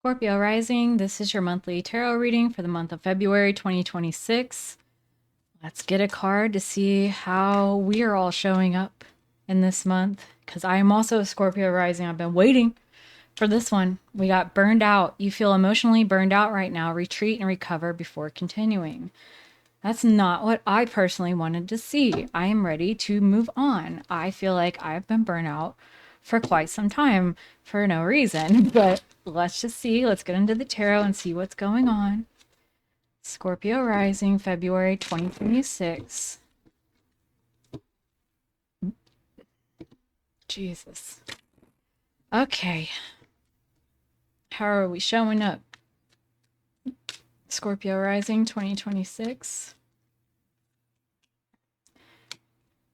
Scorpio Rising, this is your monthly tarot reading for the month of February 2026. Let's get a card to see how we are all showing up in this month, because I am also a Scorpio Rising. I've been waiting for this one. We got burned out. You feel emotionally burned out right now. Retreat and recover before continuing. That's not what I personally wanted to see. I am ready to move on. I feel like I've been burnt out for quite some time for no reason, but let's just see. Let's get into the tarot and see what's going on. Scorpio Rising, February 2026. Jesus. Okay. How are we showing up? Scorpio Rising 2026.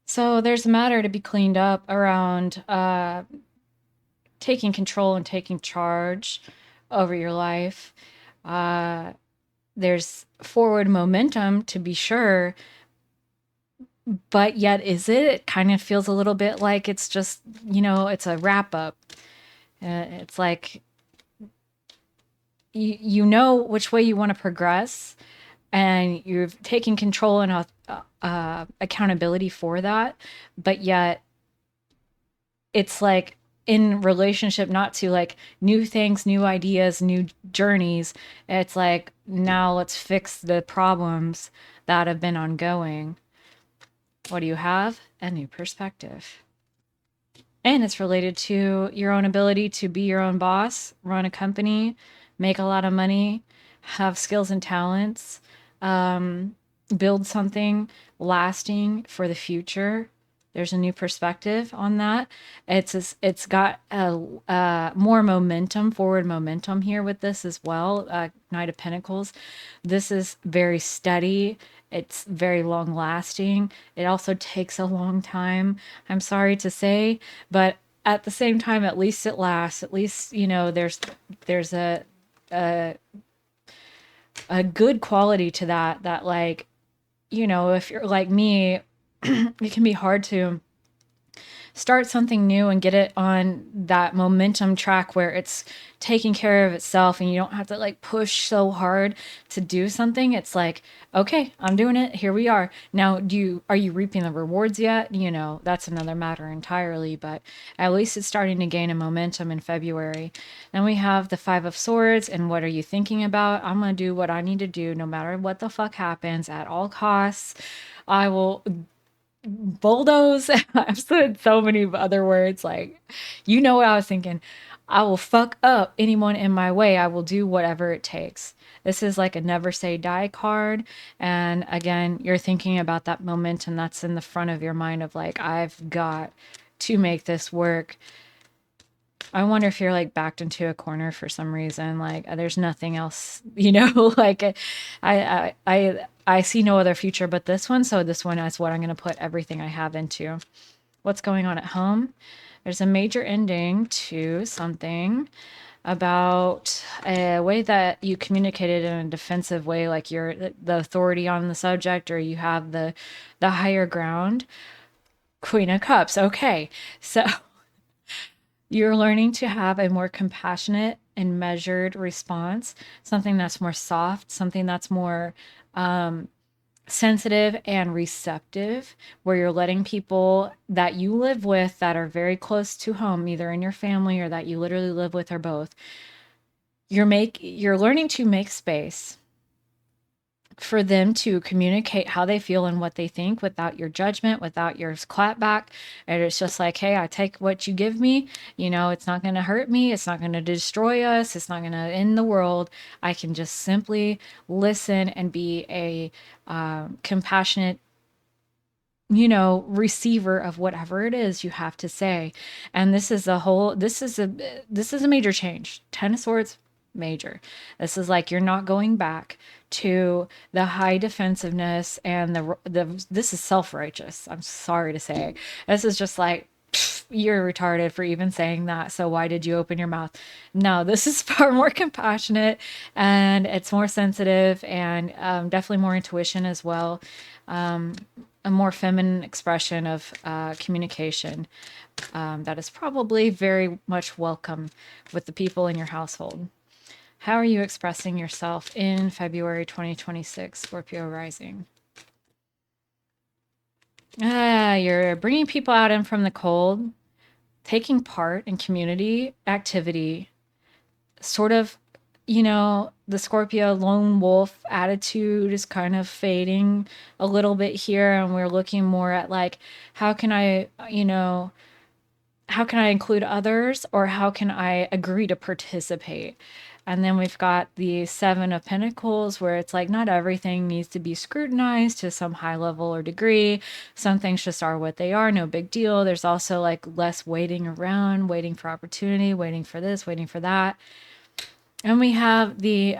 So there's a matter to be cleaned up around taking control and taking charge over your life. There's forward momentum to be sure, but yet it kind of feels a little bit like it's just, it's a wrap up. It's like you know which way you want to progress, and you're taking control and accountability for that, but yet it's like in relationship not to like new things, new ideas, new journeys. It's like, now let's fix the problems that have been ongoing. What do you have? A new perspective. And it's related to your own ability to be your own boss, run a company, make a lot of money, have skills and talents, build something lasting for the future. There's a new perspective on that. It's got more momentum, forward momentum here with this as well. Knight of Pentacles. This is very steady. It's very long lasting. It also takes a long time, I'm sorry to say, but at the same time, at least it lasts. At least, there's a good quality to that like, if you're like me, it can be hard to start something new and get it on that momentum track where it's taking care of itself and you don't have to like push so hard to do something. It's like, okay, I'm doing it. Here we are. Now, are you reaping the rewards yet? That's another matter entirely, but at least it's starting to gain a momentum in February. Then we have the Five of Swords, and what are you thinking about? I'm going to do what I need to do no matter what the fuck happens at all costs. I will bulldoze. I've said so many other words. Like, what I was thinking. I will fuck up anyone in my way. I will do whatever it takes. This is like a never say die card. And again, you're thinking about that momentum that's in the front of your mind of like, I've got to make this work. I wonder if you're like backed into a corner for some reason. Like, there's nothing else, like I see no other future but this one. So this one is what I'm going to put everything I have into. What's going on at home? There's a major ending to something about a way that you communicated in a defensive way, like you're the authority on the subject, or you have the higher ground. Queen of Cups. Okay. So you're learning to have a more compassionate and measured response, something that's more soft, something that's more sensitive and receptive, where you're letting people that you live with that are very close to home, either in your family or that you literally live with, or both. You're learning to make space for them to communicate how they feel and what they think without your judgment, without your clapback. And it's just like, hey, I take what you give me. It's not going to hurt me. It's not going to destroy us. It's not going to end the world. I can just simply listen and be a compassionate, receiver of whatever it is you have to say. And this is a major change. Ten of Swords, major. This is like, you're not going back to the high defensiveness and this is self-righteous. I'm sorry to say. This is just like, you're retarded for even saying that. So why did you open your mouth? No, this is far more compassionate, and it's more sensitive, and definitely more intuition as well. A more feminine expression of communication that is probably very much welcome with the people in your household. How are you expressing yourself in February 2026, Scorpio rising? You're bringing people out in from the cold, taking part in community activity, sort of, the Scorpio lone wolf attitude is kind of fading a little bit here. And we're looking more at like, how can I, how can I include others, or how can I agree to participate? And then we've got the Seven of Pentacles, where it's like not everything needs to be scrutinized to some high level or degree. Some things just are what they are, no big deal. There's also like less waiting around, waiting for opportunity, waiting for this, waiting for that. And we have the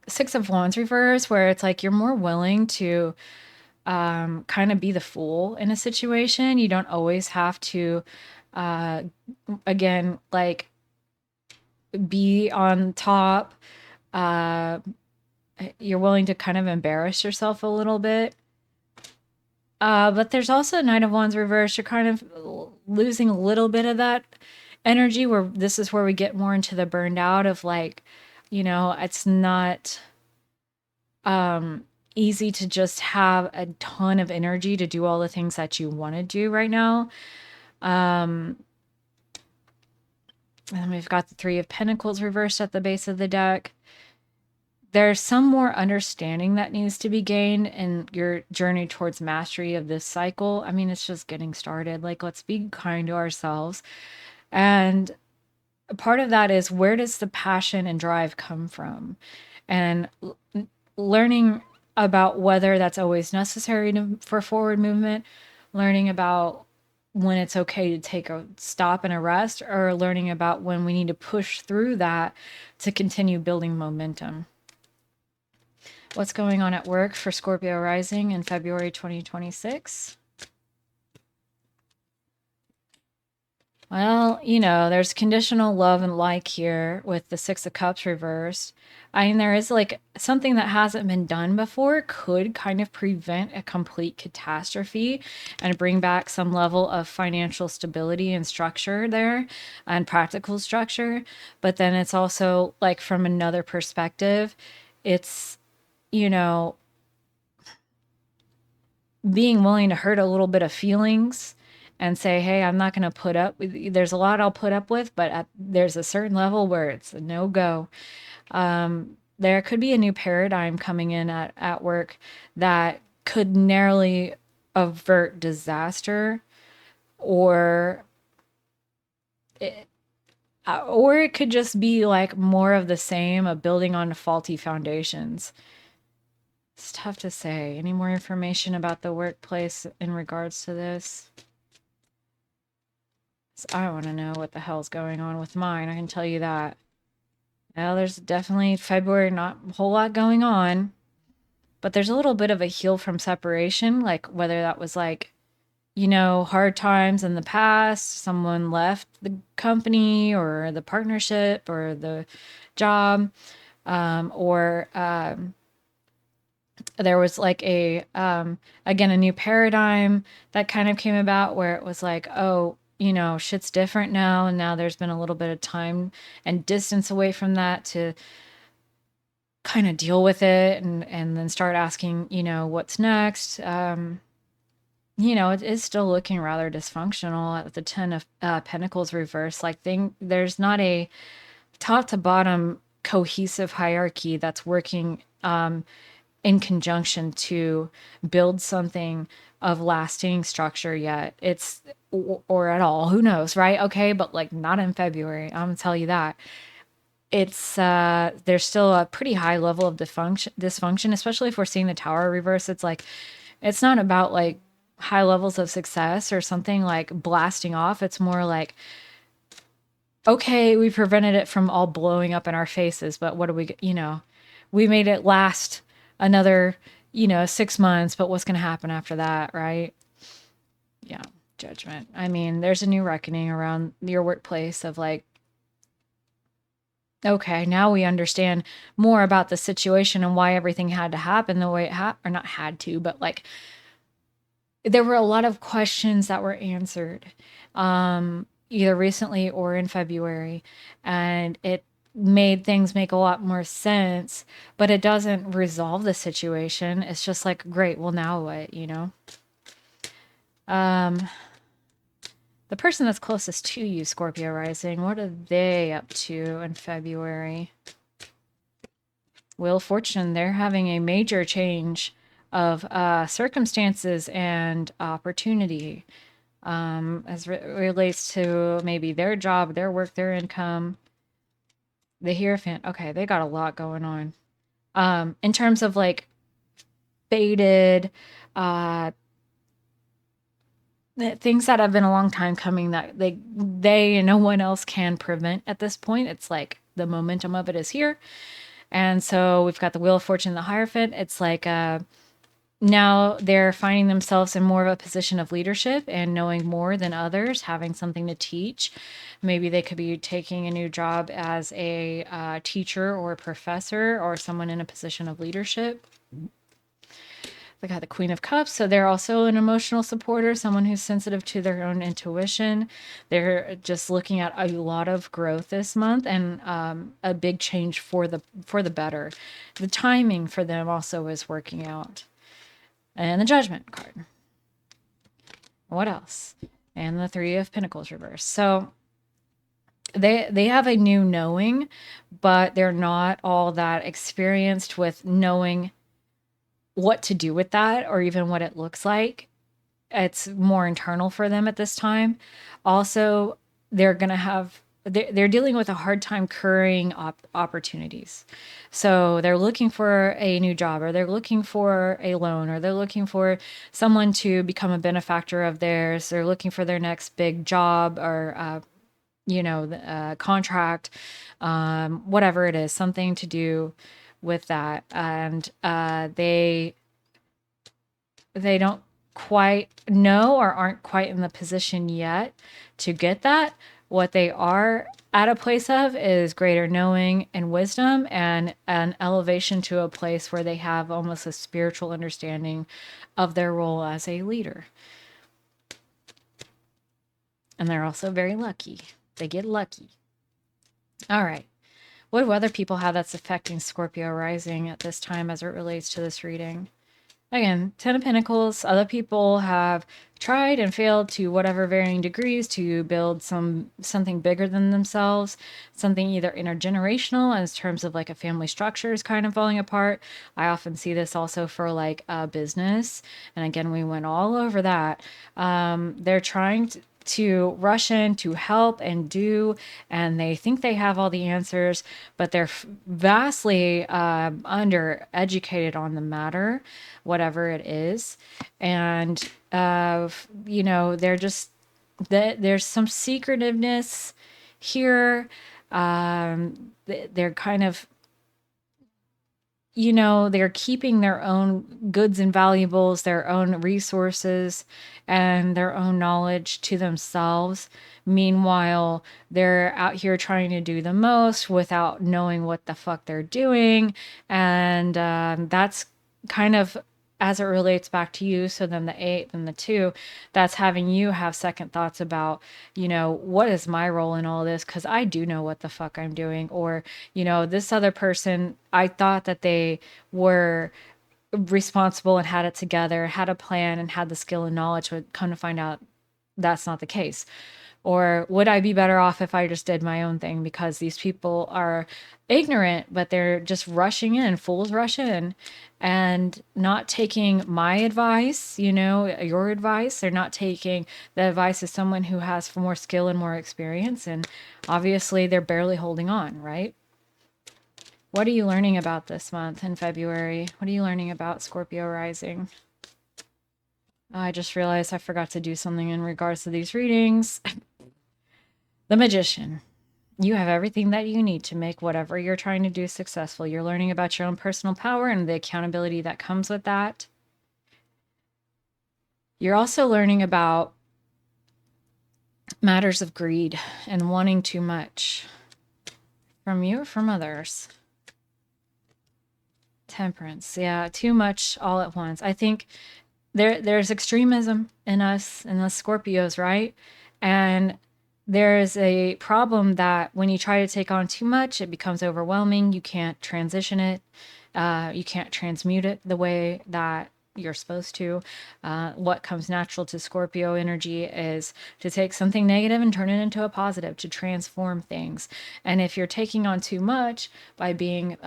Six of Wands reverse, where it's like you're more willing to kind of be the fool in a situation. You don't always have to, uh, again, like be on top. Uh, you're willing to kind of embarrass yourself a little bit. But there's also Knight of Wands reverse. You're kind of losing a little bit of that energy, where this is where we get more into the burned out of like, it's not easy to just have a ton of energy to do all the things that you want to do right now. And then we've got the Three of Pentacles reversed at the base of the deck. There's some more understanding that needs to be gained in your journey towards mastery of this cycle. I mean, it's just getting started. Like, let's be kind to ourselves. And part of that is, where does the passion and drive come from? And learning about whether that's always necessary for forward movement, learning about when it's okay to take a stop and a rest, or learning about when we need to push through that to continue building momentum. What's going on at work for Scorpio rising in February 2026? Well, there's conditional love and like here with the Six of Cups reversed. I mean, there is like something that hasn't been done before could kind of prevent a complete catastrophe and bring back some level of financial stability and structure there, and practical structure. But then it's also like, from another perspective, it's, you know, being willing to hurt a little bit of feelings and say, hey, I'm not going to put up with, there's a lot I'll put up with, but there's a certain level where it's a no go. There could be a new paradigm coming in at work that could narrowly avert disaster, or it could just be like more of the same, of building on faulty foundations. It's tough to say. Any more information about the workplace in regards to this? I want to know what the hell's going on with mine. I can tell you that. Well, there's definitely February, not a whole lot going on, but there's a little bit of a heal from separation, like whether that was like, hard times in the past, someone left the company or the partnership or the job, or there was like again, a new paradigm that kind of came about, where it was like, oh, shit's different now. And now there's been a little bit of time and distance away from that to kind of deal with it, and then start asking, what's next. It is still looking rather dysfunctional at the Ten of Pentacles reverse. Like, there's not a top to bottom cohesive hierarchy that's working in conjunction to build something of lasting structure yet. It's, or at all, who knows, right? Okay, but like not in February. I'm gonna tell you that. It's there's still a pretty high level of dysfunction, especially if we're seeing the Tower reverse. It's like, it's not about like high levels of success or something like blasting off. It's more like, okay, we prevented it from all blowing up in our faces, but what do we made it last another, 6 months, but what's going to happen after that, right? Yeah, Judgment. I mean, there's a new reckoning around your workplace of like, okay, now we understand more about the situation and why everything had to happen the way it or not had to, but like, there were a lot of questions that were answered, either recently or in February, and made things make a lot more sense, but it doesn't resolve the situation. It's just like, great, well, now what, you know? The person that's closest to you, Scorpio rising, what are they up to in February? Wheel of Fortune, they're having a major change of circumstances and opportunity as relates to maybe their job, their work, their income. The Hierophant, okay, they got a lot going on. In terms of like faded, uh, things that have been a long time coming that they and no one else can prevent at this point. It's like the momentum of it is here. And so we've got the Wheel of Fortune, the Hierophant. It's like now they're finding themselves in more of a position of leadership and knowing more than others, having something to teach. Maybe they could be taking a new job as a teacher or a professor or someone in a position of leadership. They got the Queen of Cups, so they're also an emotional supporter, someone who's sensitive to their own intuition. They're just looking at a lot of growth this month and a big change for the better. The timing for them also is working out. And the Judgment card. What else? And the Three of Pentacles reverse. So they have a new knowing, but they're not all that experienced with knowing what to do with that or even what it looks like. It's more internal for them at this time. Also, they're going to have they're dealing with a hard time currying opportunities. So they're looking for a new job, or they're looking for a loan, or they're looking for someone to become a benefactor of theirs. They're looking for their next big job or contract, whatever it is, something to do with that. And they don't quite know or aren't quite in the position yet to get that. What they are at a place of is greater knowing and wisdom and an elevation to a place where they have almost a spiritual understanding of their role as a leader. And they're also very lucky. They get lucky. All right. What do other people have that's affecting Scorpio rising at this time as it relates to this reading? Again, Ten of Pentacles. Other people have tried and failed to whatever varying degrees to build something bigger than themselves, something either intergenerational in terms of like a family structure is kind of falling apart. I often see this also for like a business. And again, we went all over that. They're trying to rush in to help and do, and they think they have all the answers, but they're vastly undereducated on the matter, whatever it is. And they're just there's some secretiveness here. They're kind of they're keeping their own goods and valuables, their own resources, and their own knowledge to themselves. Meanwhile, they're out here trying to do the most without knowing what the fuck they're doing. And that's kind of as it relates back to you. So then the 8 and the 2, that's having you have second thoughts about, what is my role in all this? Because I do know what the fuck I'm doing. Or, this other person, I thought that they were responsible and had it together, had a plan and had the skill and knowledge, but come to find out that's not the case. Or would I be better off if I just did my own thing? Because these people are ignorant, but they're just rushing in, fools rush in and not taking my advice, your advice. They're not taking the advice of someone who has more skill and more experience. And obviously they're barely holding on, right? What are you learning about this month in February? What are you learning about Scorpio rising? I just realized I forgot to do something in regards to these readings. The Magician. You have everything that you need to make whatever you're trying to do successful. You're learning about your own personal power and the accountability that comes with that. You're also learning about matters of greed and wanting too much from you or from others. Temperance. Yeah, too much all at once. I think there's extremism in us Scorpios, right? And there's a problem that when you try to take on too much, it becomes overwhelming. You can't transition it. You can't transmute it the way that you're supposed to. What comes natural to Scorpio energy is to take something negative and turn it into a positive, to transform things. And if you're taking on too much by being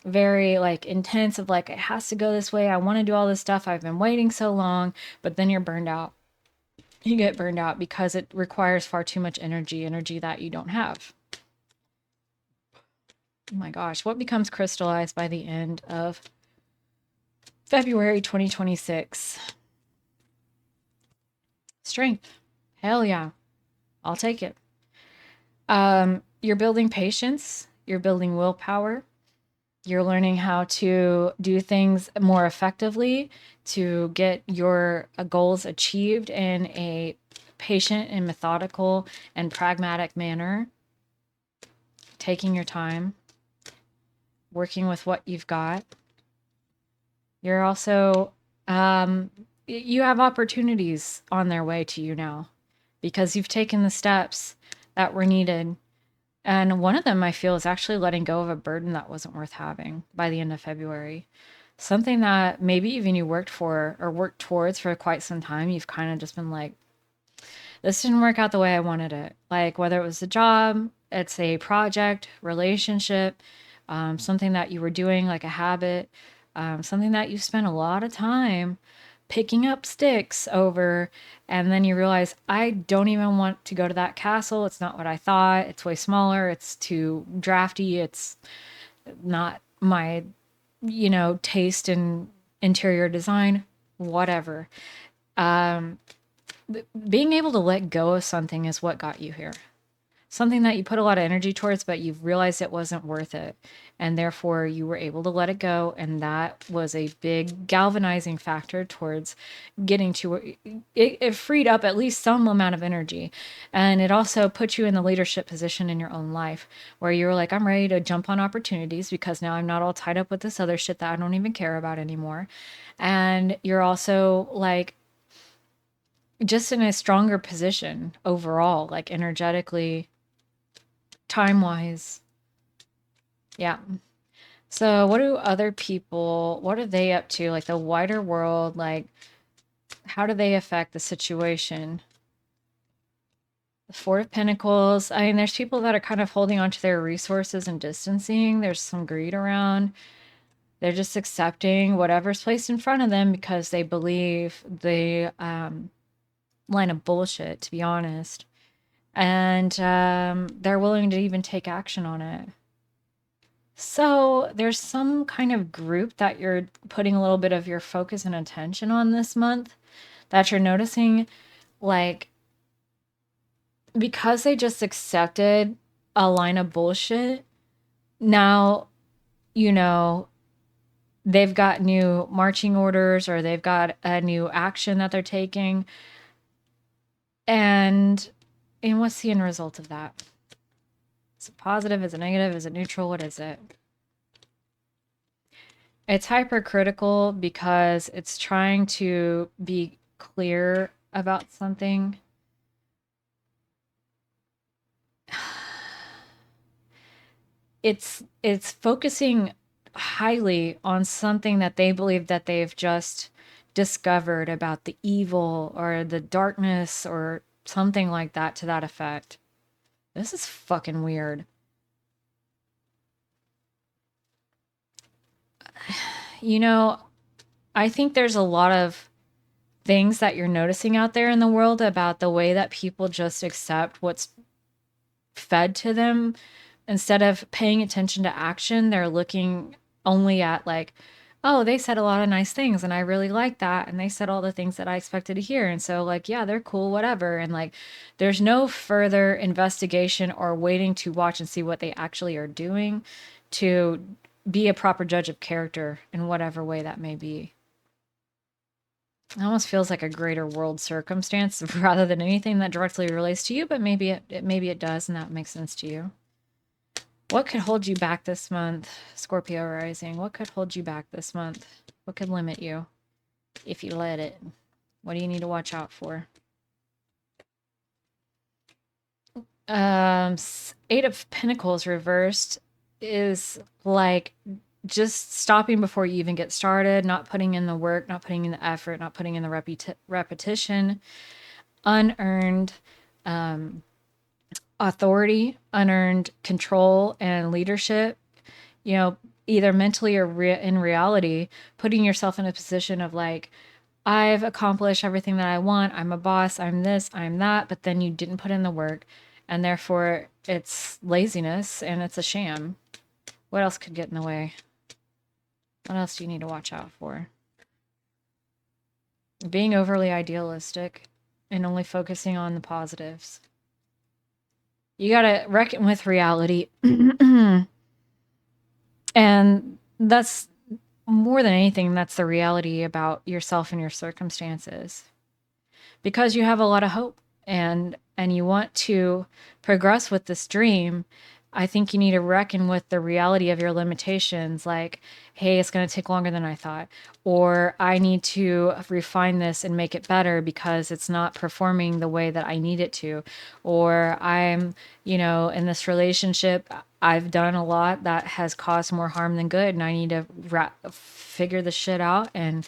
very like intense of like, it has to go this way, I want to do all this stuff, I've been waiting so long, but then you're burned out. You get burned out because it requires far too much energy that you don't have. Oh my gosh, what becomes crystallized by the end of February 2026? Strength. Hell yeah. I'll take it. You're building patience, you're building willpower, you're learning how to do things more effectively to get your goals achieved in a patient and methodical and pragmatic manner. Taking your time, working with what you've got. You're also, you have opportunities on their way to you now because you've taken the steps that were needed. And one of them I feel is actually letting go of a burden that wasn't worth having by the end of February. Something that maybe even you worked for or worked towards for quite some time. You've kind of just been like, this didn't work out the way I wanted it. Like whether it was a job, it's a project, relationship, something that you were doing like a habit, something that you spent a lot of time picking up sticks over, and then you realize, I don't even want to go to that castle. It's not what I thought. It's way smaller. It's too drafty. It's not my, taste in interior design, whatever. Um, Being able to let go of something is what got you here. Something that you put a lot of energy towards, but you've realized it wasn't worth it. And therefore, you were able to let it go. And that was a big galvanizing factor towards getting to it freed up at least some amount of energy. And it also put you in the leadership position in your own life where you were like, I'm ready to jump on opportunities because now I'm not all tied up with this other shit that I don't even care about anymore. And you're also like, just in a stronger position overall, like energetically, time wise. Yeah. So, what do other people, what are they up to? Like the wider world, like how do they affect the situation? The Four of Pentacles. I mean, there's people that are kind of holding on to their resources and distancing. There's some greed around. They're just accepting whatever's placed in front of them because they believe the line of bullshit, to be honest. And they're willing to even take action on it. So there's some kind of group that you're putting a little bit of your focus and attention on this month that you're noticing, like, because they just accepted a line of bullshit, now, you know, they've got new marching orders or they've got a new action that they're taking. And what's the end result of that? Is it positive? Is it negative? Is it neutral? What is it? It's hypercritical because it's trying to be clear about something. It's focusing highly on something that they believe that they've just discovered about the evil or the darkness or something like that to that effect. This is fucking weird. You know, I think there's a lot of things that you're noticing out there in the world about the way that people just accept what's fed to them. Instead of paying attention to action, they're looking only at like, oh, they said a lot of nice things and I really like that. And they said all the things that I expected to hear. And so, like, yeah, they're cool, whatever. And like, there's no further investigation or waiting to watch and see what they actually are doing to be a proper judge of character in whatever way that may be. It almost feels like a greater world circumstance rather than anything that directly relates to you, but maybe it does, and that makes sense to you. What could hold you back this month, Scorpio rising? What could hold you back this month? What could limit you if you let it? What do you need to watch out for? Eight of Pentacles reversed is like just stopping before you even get started, not putting in the work, not putting in the effort, not putting in the repetition, unearned authority, unearned control and leadership, you know, either mentally or in reality, putting yourself in a position of like, I've accomplished everything that I want. I'm a boss. I'm this, I'm that. But then you didn't put in the work. And therefore, it's laziness and it's a sham. What else could get in the way? What else do you need to watch out for? Being overly idealistic and only focusing on the positives. You got to reckon with reality. And that's more than anything, that's the reality about yourself and your circumstances. Because you have a lot of hope and you want to progress with this dream, I think you need to reckon with the reality of your limitations, like, hey, it's going to take longer than I thought, or I need to refine this and make it better because it's not performing the way that I need it to, or I'm, in this relationship, I've done a lot that has caused more harm than good, and I need to figure the shit out and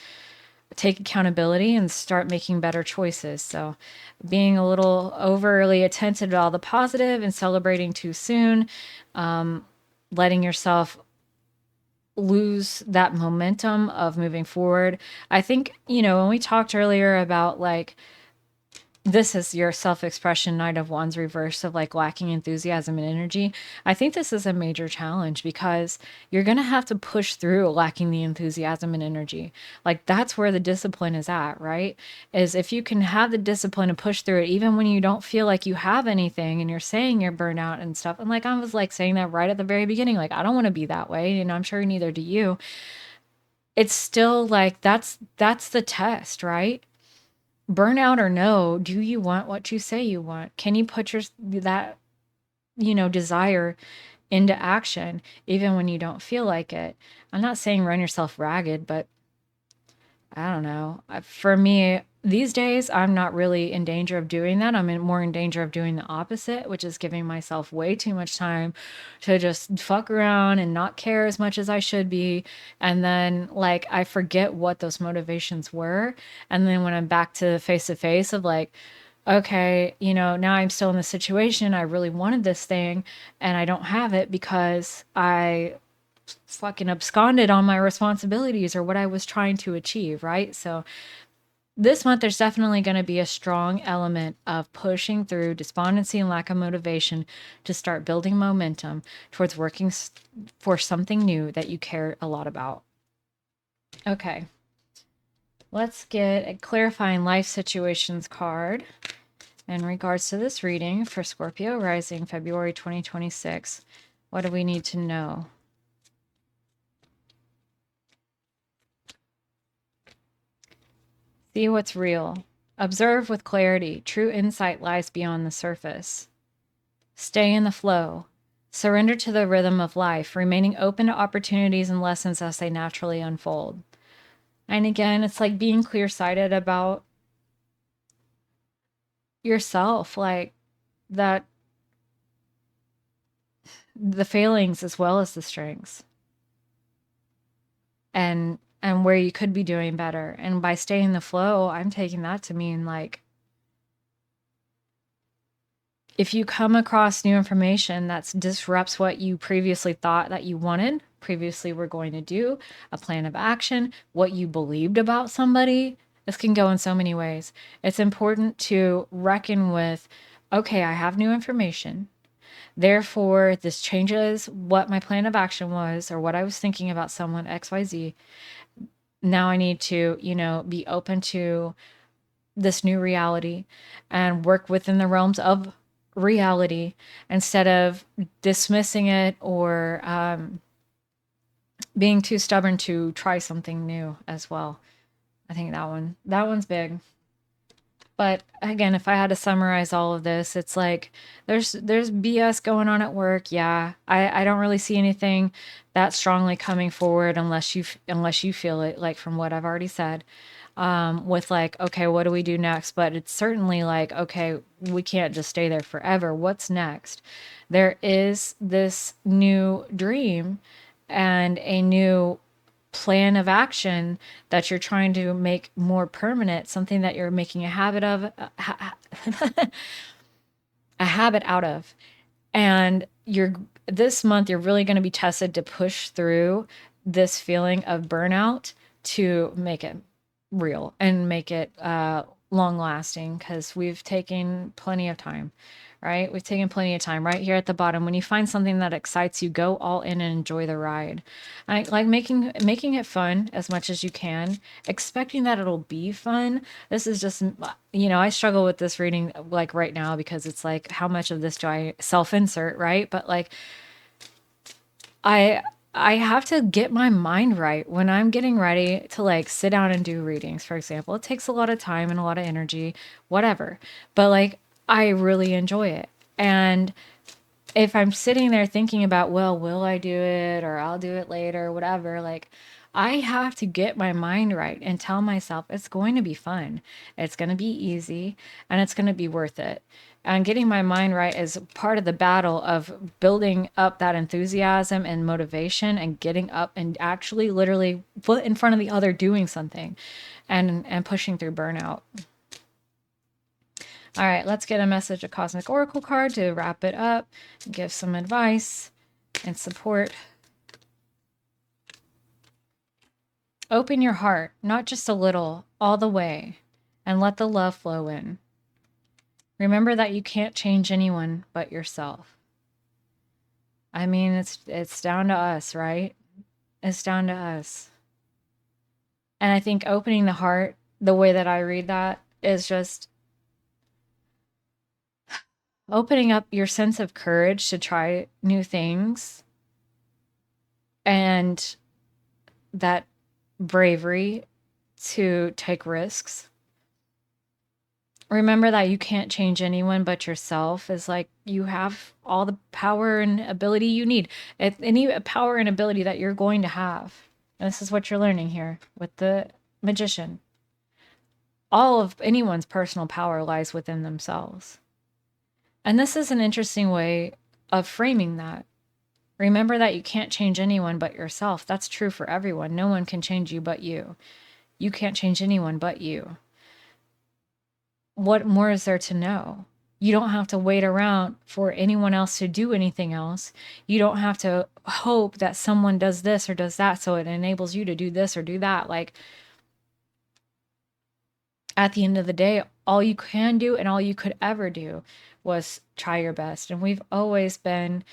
take accountability and start making better choices. So, being a little overly attentive to all the positive and celebrating too soon, letting yourself lose that momentum of moving forward. I think, when we talked earlier about like, this is your self-expression, Knight of Wands reverse, of like lacking enthusiasm and energy. I think this is a major challenge because you're going to have to push through lacking the enthusiasm and energy. Like that's where the discipline is at, right? Is if you can have the discipline to push through it even when you don't feel like you have anything and you're saying you're burnout and stuff. And like I was like saying that right at the very beginning, like I don't want to be that way, and I'm sure neither do you. It's still like that's the test, right? Burnout or no, do you want what you say you want? Can you put that, desire into action even when you don't feel like it? I'm not saying run yourself ragged, but I don't know. For me, these days, I'm not really in danger of doing that. More in danger of doing the opposite, which is giving myself way too much time to just fuck around and not care as much as I should be. And then, like, I forget what those motivations were. And then when I'm back to face of like, okay, now I'm still in the situation. I really wanted this thing and I don't have it because I fucking absconded on my responsibilities or what I was trying to achieve, right? So this month, there's definitely going to be a strong element of pushing through despondency and lack of motivation to start building momentum towards working for something new that you care a lot about. Okay, let's get a clarifying life situations card in regards to this reading for Scorpio Rising February 2026. What do we need to know? See what's real. Observe with clarity. True insight lies beyond the surface. Stay in the flow. Surrender to the rhythm of life, remaining open to opportunities and lessons as they naturally unfold. And again, it's like being clear sighted about yourself, like that the failings as well as the strengths. And where you could be doing better. And by staying in the flow, I'm taking that to mean like if you come across new information that disrupts what you previously thought that you wanted, previously were going to do, a plan of action, what you believed about somebody, this can go in so many ways. It's important to reckon with, okay, I have new information. Therefore, this changes what my plan of action was or what I was thinking about someone, XYZ. Now I need to, be open to this new reality and work within the realms of reality instead of dismissing it or being too stubborn to try something new as well. I think that one's big. But again, if I had to summarize all of this, it's like there's BS going on at work. Yeah, I don't really see anything that strongly coming forward unless you feel it, like from what I've already said. with like, okay, what do we do next? But it's certainly like, okay, we can't just stay there forever. What's next? There is this new dream and a new plan of action that you're trying to make more permanent, something that you're making a habit of, a habit out of. And you're this month you're really going to be tested to push through this feeling of burnout to make it real and make it long lasting, because we've taken plenty of time, right? We've taken plenty of time. Right here at the bottom, when you find something that excites you, go all in and enjoy the ride. I like making it fun as much as you can, expecting that it'll be fun. This is just, I struggle with this reading like right now, because it's like, how much of this do I self-insert, right? But like, I I have to get my mind right when I'm getting ready to like sit down and do readings, for example. It takes a lot of time and a lot of energy, whatever. But like, I really enjoy it. And if I'm sitting there thinking about, well, will I do it or I'll do it later, whatever, like, I have to get my mind right and tell myself it's going to be fun, it's going to be easy, and it's going to be worth it. And getting my mind right is part of the battle of building up that enthusiasm and motivation and getting up and actually literally foot in front of the other doing something and pushing through burnout. All right, let's get a message, a cosmic oracle card to wrap it up and give some advice and support. Open your heart, not just a little, all the way, and let the love flow in. Remember that you can't change anyone but yourself. I mean, it's down to us, right? It's down to us. And I think opening the heart, the way that I read that, is just opening up your sense of courage to try new things, and that bravery to take risks. Remember that you can't change anyone but yourself, is like, you have all the power and ability you need. Any power and ability that you're going to have. And this is what you're learning here with the magician. All of anyone's personal power lies within themselves. And this is an interesting way of framing that. Remember that you can't change anyone but yourself. That's true for everyone. No one can change you but you. You can't change anyone but you. What more is there to know? You don't have to wait around for anyone else to do anything else. You don't have to hope that someone does this or does that so it enables you to do this or do that. Like, at the end of the day, all you can do and all you could ever do was try your best. And we've always been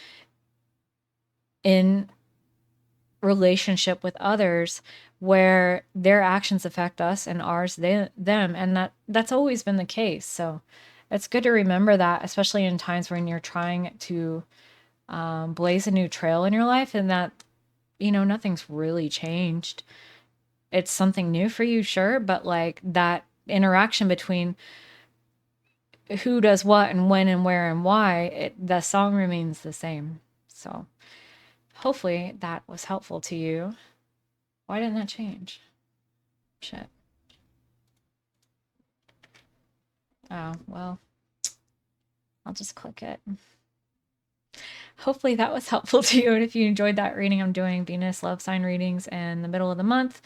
in relationship with others where their actions affect us and ours them, and that's always been the case. So it's good to remember that, especially in times when you're trying to blaze a new trail in your life, and that nothing's really changed. It's something new for you, sure, but like, that interaction between who does what and when and where and why, the song remains the same. So hopefully that was helpful to you. Why didn't that change? Shit. Oh, well, I'll just click it. Hopefully that was helpful to you. And if you enjoyed that reading, I'm doing Venus love sign readings in the middle of the month.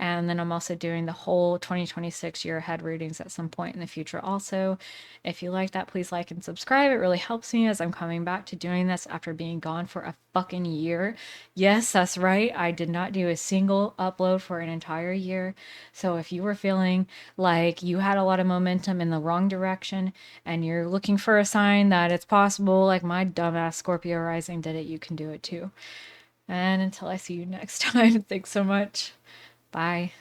And then I'm also doing the whole 2026 year ahead readings at some point in the future also. If you like that, please like and subscribe. It really helps me as I'm coming back to doing this after being gone for a fucking year. Yes, that's right. I did not do a single upload for an entire year. So if you were feeling like you had a lot of momentum in the wrong direction and you're looking for a sign that it's possible, like my dumbass Scorpio Rising did it, you can do it too. And until I see you next time, thanks so much. Bye.